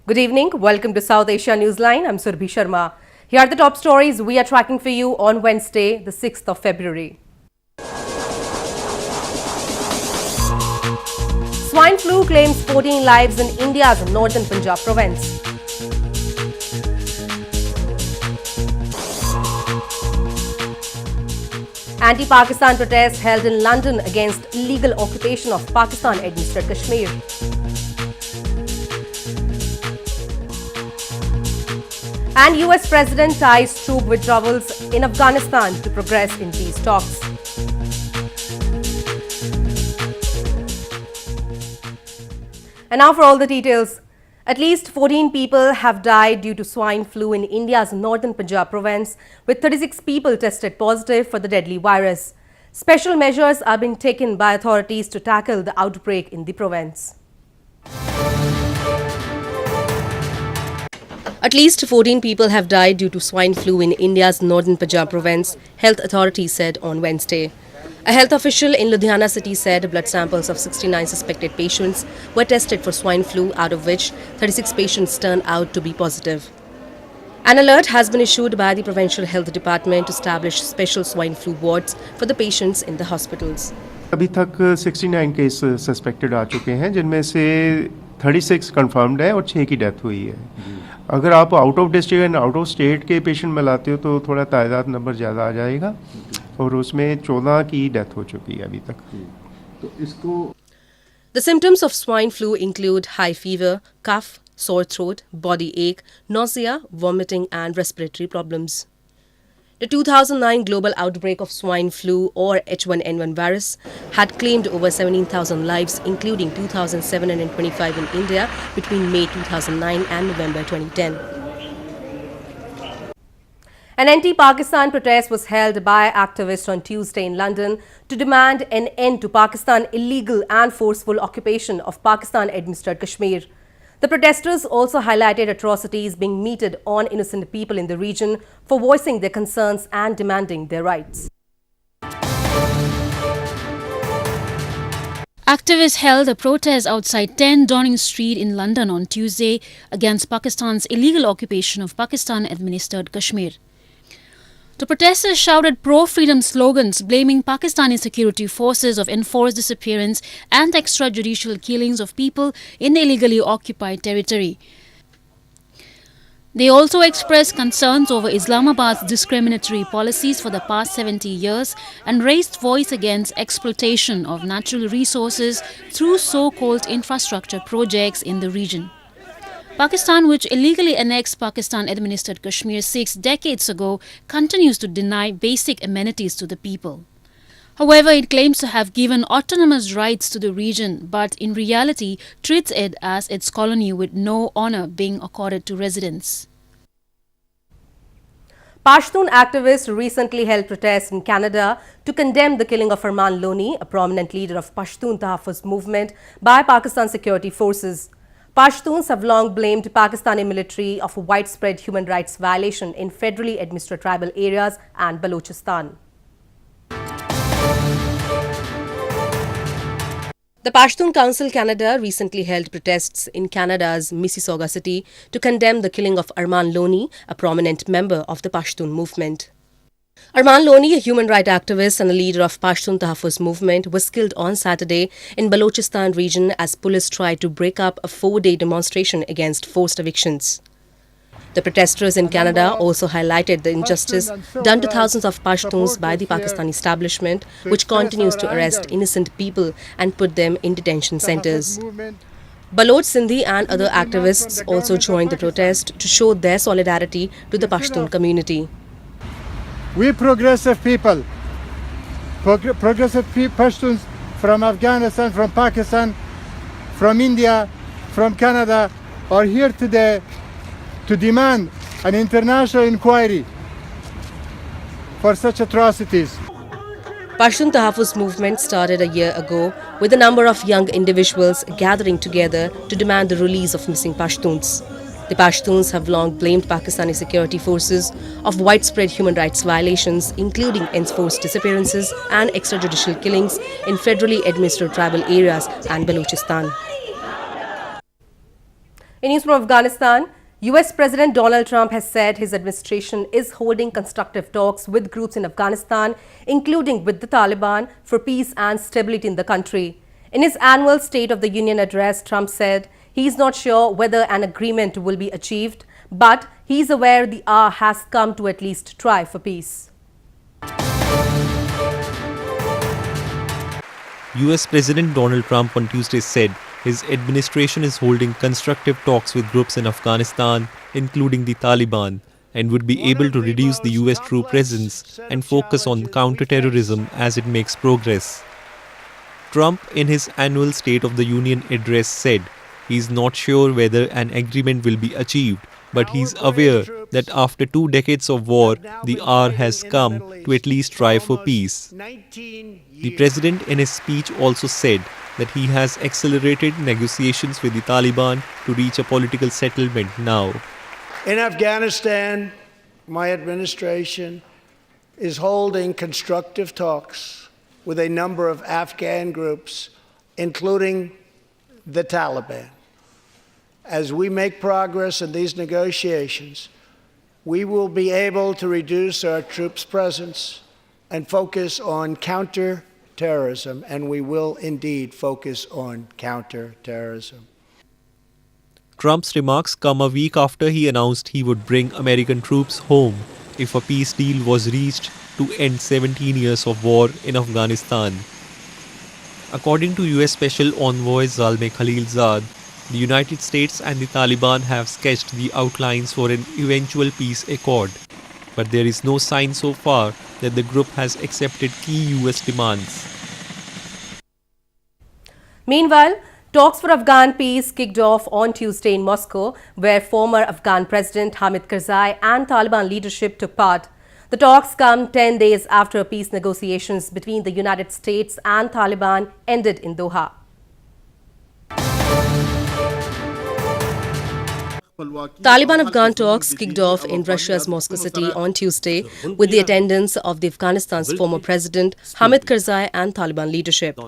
Good evening. Welcome to South Asia Newsline. I'm Surbhi Sharma. Here are the top stories we are tracking for you on Wednesday, the 6th of February. Swine flu claims 14 lives in India's northern Punjab province. Anti-Pakistan protests held in London against illegal occupation of Pakistan-administered Kashmir. And US President ties troop withdrawals in Afghanistan to progress in peace talks. And now for all the details. At least 14 people have died due to swine flu in India's northern Punjab province, with 36 people tested positive for the deadly virus. Special measures are being taken by authorities to tackle the outbreak in the province. At least 14 people have died due to swine flu in India's northern Punjab province, health authorities said on Wednesday. A health official in Ludhiana city said blood samples of 69 suspected patients were tested for swine flu, out of which 36 patients turned out to be positive. An alert has been issued by the Provincial Health Department to establish special swine flu wards for the patients in the hospitals. अभी तक 69 case suspected आ चुके हैं, जिनमें से 36 confirmed है और 6 की death हुई है। अगर आप out of district and out of state के पेशेंट मिलाते हो तो थोड़ा तादाद नंबर ज़्यादा आ जाएगा, और उसमें 14 की डेथ हो चुकी है अभी तक। तो इसको The symptoms of swine flu include high fever, cough, sore throat, body ache, nausea, vomiting and respiratory problems. The 2009 global outbreak of swine flu or H1N1 virus had claimed over 17,000 lives, including 2,725 in India between May 2009 and November 2010. An anti-Pakistan protest was held by activists on Tuesday in London to demand an end to Pakistan's illegal and forceful occupation of Pakistan-administered Kashmir. The protesters also highlighted atrocities being meted on innocent people in the region for voicing their concerns and demanding their rights. Activists held a protest outside 10 Downing Street in London on Tuesday against Pakistan's illegal occupation of Pakistan-administered Kashmir. The protesters shouted pro-freedom slogans blaming Pakistani security forces of enforced disappearance and extrajudicial killings of people in the illegally occupied territory. They also expressed concerns over Islamabad's discriminatory policies for the past 70 years and raised voice against exploitation of natural resources through so-called infrastructure projects in the region. Pakistan, which illegally annexed Pakistan-administered Kashmir 6 decades ago, continues to deny basic amenities to the people. However, it claims to have given autonomous rights to the region, but in reality treats it as its colony with no honor being accorded to residents. Pashtun activists recently held protests in Canada to condemn the killing of Arman Loni, a prominent leader of Pashtun Tahaffuz movement, by Pakistan security forces. Pashtuns have long blamed Pakistani military of widespread human rights violation in federally administered tribal areas and Balochistan. The Pashtun Council Canada recently held protests in Canada's Mississauga city to condemn the killing of Arman Loni, a prominent member of the Pashtun movement. Arman Loni, a human rights activist and a leader of Pashtun Tahaffuz movement, was killed on Saturday in Balochistan region as police tried to break up a 4-day demonstration against forced evictions. The protesters in Canada also highlighted the injustice done to thousands of Pashtuns by the Pakistani establishment, which continues to arrest innocent people and put them in detention centers. Baloch, Sindhi and other activists also joined the protest to show their solidarity to the Pashtun community. We progressive people, progressive Pashtuns from Afghanistan, from Pakistan, from India, from Canada, are here today to demand an international inquiry for such atrocities. Pashtun Tahaffuz movement started a year ago with a number of young individuals gathering together to demand the release of missing Pashtuns. The Pashtuns have long blamed Pakistani security forces of widespread human rights violations, including enforced disappearances and extrajudicial killings in federally administered tribal areas and Balochistan. In news from Afghanistan, US President Donald Trump has said his administration is holding constructive talks with groups in Afghanistan, including with the Taliban, for peace and stability in the country. In his annual State of the Union address, Trump said he is not sure whether an agreement will be achieved, but he is aware the hour has come to at least try for peace. US President Donald Trump on Tuesday said his administration is holding constructive talks with groups in Afghanistan, including the Taliban, and would be able to reduce the US troop presence and focus on counter-terrorism as it makes progress. Trump, in his annual State of the Union address, said he is not sure whether an agreement will be achieved, but he's aware that after 2 decades of war, the hour has come to at least try for peace. The president in his speech also said that he has accelerated negotiations with the Taliban to reach a political settlement now. In Afghanistan, my administration is holding constructive talks with a number of Afghan groups, including the Taliban. As we make progress in these negotiations, we will be able to reduce our troops' presence and focus on counter-terrorism, and we will indeed focus on counter-terrorism. Trump's remarks come a week after he announced he would bring American troops home if a peace deal was reached to end 17 years of war in Afghanistan. According to US Special Envoy Zalmay Khalilzad, the United States and the Taliban have sketched the outlines for an eventual peace accord, but there is no sign so far that the group has accepted key US demands. Meanwhile, talks for Afghan peace kicked off on Tuesday in Moscow, where former Afghan President Hamid Karzai and Taliban leadership took part. The talks come 10 days after peace negotiations between the United States and Taliban ended in Doha. Taliban Afghan talks kicked off in Russia's Moscow city on Tuesday with the attendance of the Afghanistan's former president Hamid Karzai and Taliban leadership.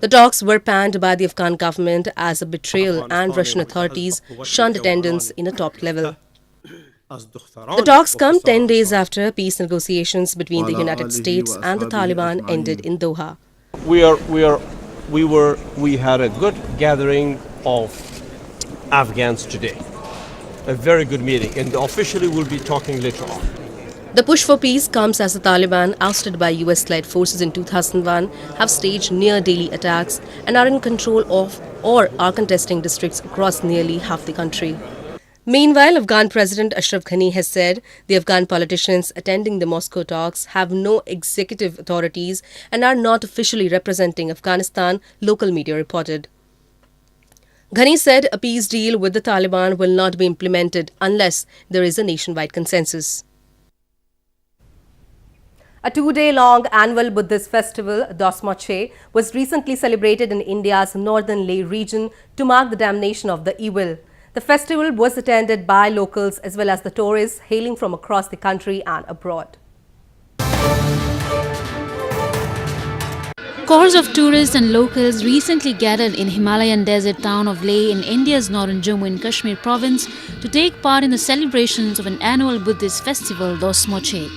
The talks were panned by the Afghan government as a betrayal, and Russian authorities shunned attendance in a top level. The talks come 10 days after peace negotiations between the United States and the Taliban ended in Doha. We had a good gathering of Afghans today. A very good meeting, and officially we'll be talking later on. The push for peace comes as the Taliban, ousted by US-led forces in 2001, have staged near-daily attacks and are in control of or are contesting districts across nearly half the country. Meanwhile, Afghan President Ashraf Ghani has said the Afghan politicians attending the Moscow talks have no executive authorities and are not officially representing Afghanistan, local media reported. Ghani said a peace deal with the Taliban will not be implemented unless there is a nationwide consensus. A 2-day-long annual Buddhist festival, Dosmoche, was recently celebrated in India's northern Leh region to mark the damnation of the evil. The festival was attended by locals as well as the tourists hailing from across the country and abroad. Scores of tourists and locals recently gathered in Himalayan desert town of Leh in India's northern Jammu and Kashmir province to take part in the celebrations of an annual Buddhist festival, Dosmoche.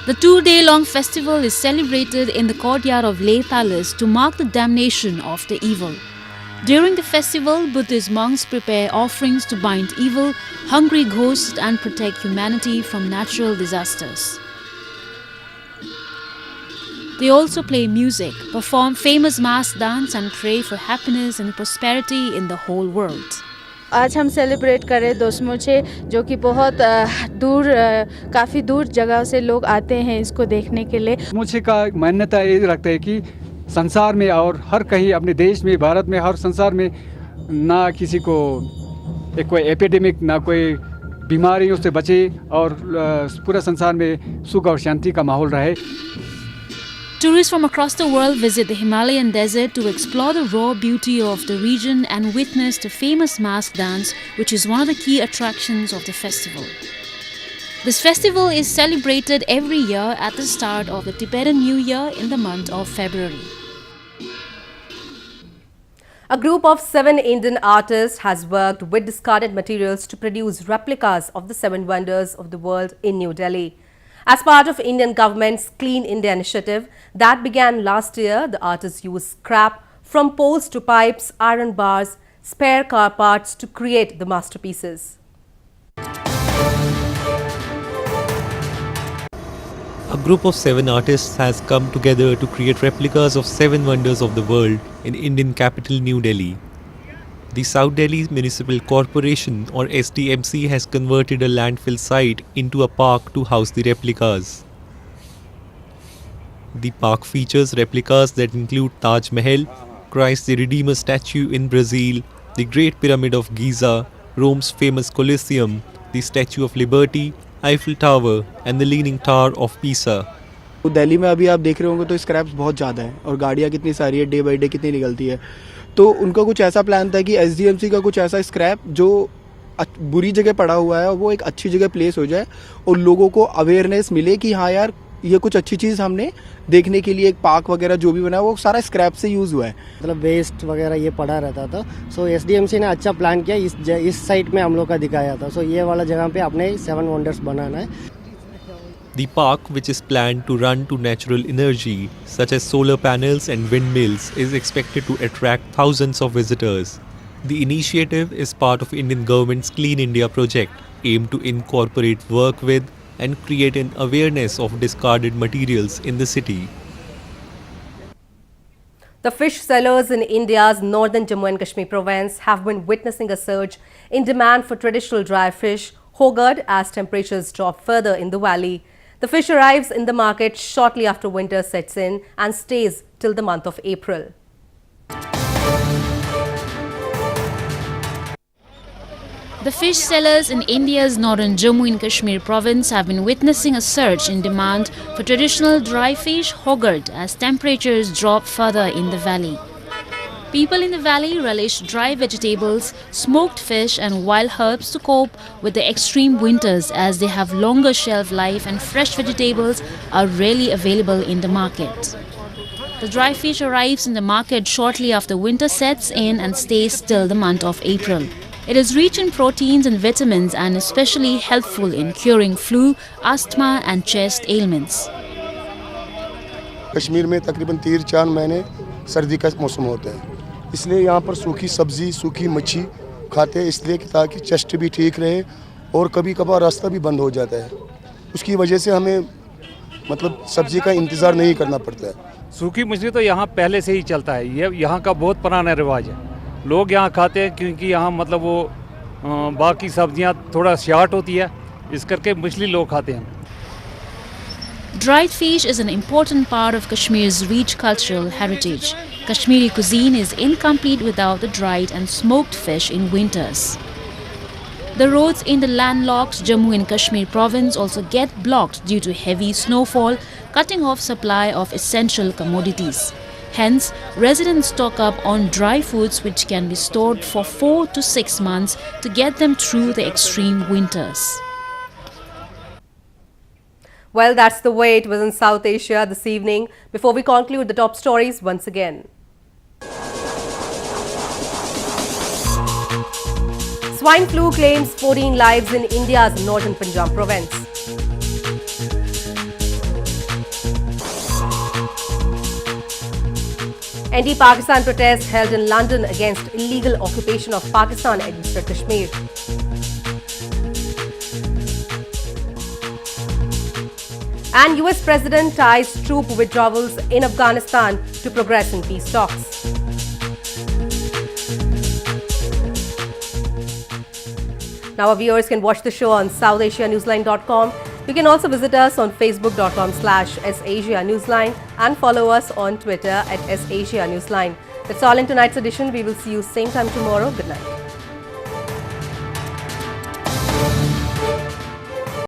The 2-day-long festival is celebrated in the courtyard of Leh Palace to mark the damnation of the evil. During the festival, Buddhist monks prepare offerings to bind evil, hungry ghosts and protect humanity from natural disasters. They also play music, perform famous mass dance and pray for happiness and prosperity in the whole world. आज हम celebrate कर रहे हैं दोस्मोचे, जो कि बहुत काफ़ी दूर जगह से लोग आते हैं इसको देखने के लिए। दोस्मोचे का मान्यता ये रखता है कि संसार में और हर कहीं अपने देश में, भारत में, हर संसार में ना किसी को कोई एपिडेमिक, ना कोई बीमारियों से बचे और पूरा संसार में सुख और शांति का माहौल रहे। Tourists from across the world visit the Himalayan desert to explore the raw beauty of the region and witness the famous mask dance, which is one of the key attractions of the festival. This festival is celebrated every year at the start of the Tibetan New Year in the month of February. A group of 7 Indian artists has worked with discarded materials to produce replicas of the 7 wonders of the world in New Delhi. As part of Indian government's Clean India initiative that began last year, the artists used scrap from poles to pipes, iron bars, spare car parts to create the masterpieces. A group of 7 artists has come together to create replicas of 7 wonders of the world in Indian capital New Delhi. The South Delhi Municipal Corporation or SDMC has converted a landfill site into a park to house the replicas. The park features replicas that include Taj Mahal, Christ the Redeemer statue in Brazil, the Great Pyramid of Giza, Rome's famous Colosseum, the Statue of Liberty, Eiffel Tower and the Leaning Tower of Pisa. तो दिल्ली में अभी आप देख रहे होंगे तो scraps बहुत ज़्यादा है और गाड़ियाँ कितनी सारी है, डे बाई डे कितनी निकलती है. तो उनका कुछ ऐसा प्लान था कि एसडीएमसी का कुछ ऐसा स्क्रैप जो बुरी जगह पड़ा हुआ है वो एक अच्छी जगह प्लेस हो जाए और लोगों को अवेयरनेस मिले कि हाँ यार ये कुछ अच्छी चीज़ हमने देखने के लिए एक पार्क वगैरह जो भी बना है वो सारा स्क्रैप से यूज़ हुआ है. मतलब वेस्ट वगैरह ये पड़ा रहता था. सो एसडीएमसी ने अच्छा प्लान किया, इस साइट में हम लोग का दिखाया था. सो ये वाला जगह पे अपने 7 वंडर्स बनाना है. The park, which is planned to run to natural energy such as solar panels and windmills, is expected to attract thousands of visitors. The initiative is part of Indian government's Clean India project, aimed to incorporate work with and create an awareness of discarded materials in the city. The fish sellers in India's northern Jammu and Kashmir province have been witnessing a surge in demand for traditional dry fish, hogared as temperatures drop further in the valley. The fish arrives in the market shortly after winter sets in and stays till the month of April. The fish sellers in India's northern Jammu and Kashmir province have been witnessing a surge in demand for traditional dry fish, hogared as temperatures drop further in the valley. People in the valley relish dry vegetables, smoked fish and wild herbs to cope with the extreme winters as they have longer shelf life and fresh vegetables are rarely available in the market. The dry fish arrives in the market shortly after winter sets in and stays till the month of April. It is rich in proteins and vitamins and especially helpful in curing flu, asthma and chest ailments. Kashmir में तकरीबन 3-4 महीने सर्दी का मौसम होता है, इसलिए यहाँ पर सूखी सब्जी, सूखी मच्छी खाते हैं इसलिए कि ताकि चेस्ट भी ठीक रहे और कभी कभार रास्ता भी बंद हो जाता है. उसकी वजह से हमें मतलब सब्जी का इंतज़ार नहीं करना पड़ता है. सूखी मछली तो यहाँ पहले से ही चलता है, ये यहाँ का बहुत पुराना रिवाज है. लोग यहाँ खाते हैं क्योंकि यहाँ मतलब वो बाकी सब्जियाँ थोड़ा शार्ट होती है, इस करके मछली लोग खाते हैं. Dried fish is an important part of Kashmir's rich cultural heritage. Kashmiri cuisine is incomplete without the dried and smoked fish in winters. The roads in the landlocked Jammu and Kashmir province also get blocked due to heavy snowfall, cutting off supply of essential commodities. Hence, residents stock up on dry foods which can be stored for 4 to 6 months to get them through the extreme winters. Well, that's the way it was in South Asia this evening. Before we conclude the top stories once again. Swine flu claims 14 lives in India's northern Punjab province. Anti-Pakistan protests held in London against illegal occupation of Pakistan-administered Kashmir. And US President ties troop withdrawals in Afghanistan to progress in peace talks. Now our viewers can watch the show on SouthAsiaNewsline.com. You can also visit us on Facebook.com/SAsiaNewsline and follow us on Twitter @SAsiaNewsline. That's all in tonight's edition. We will see you same time tomorrow. Good night.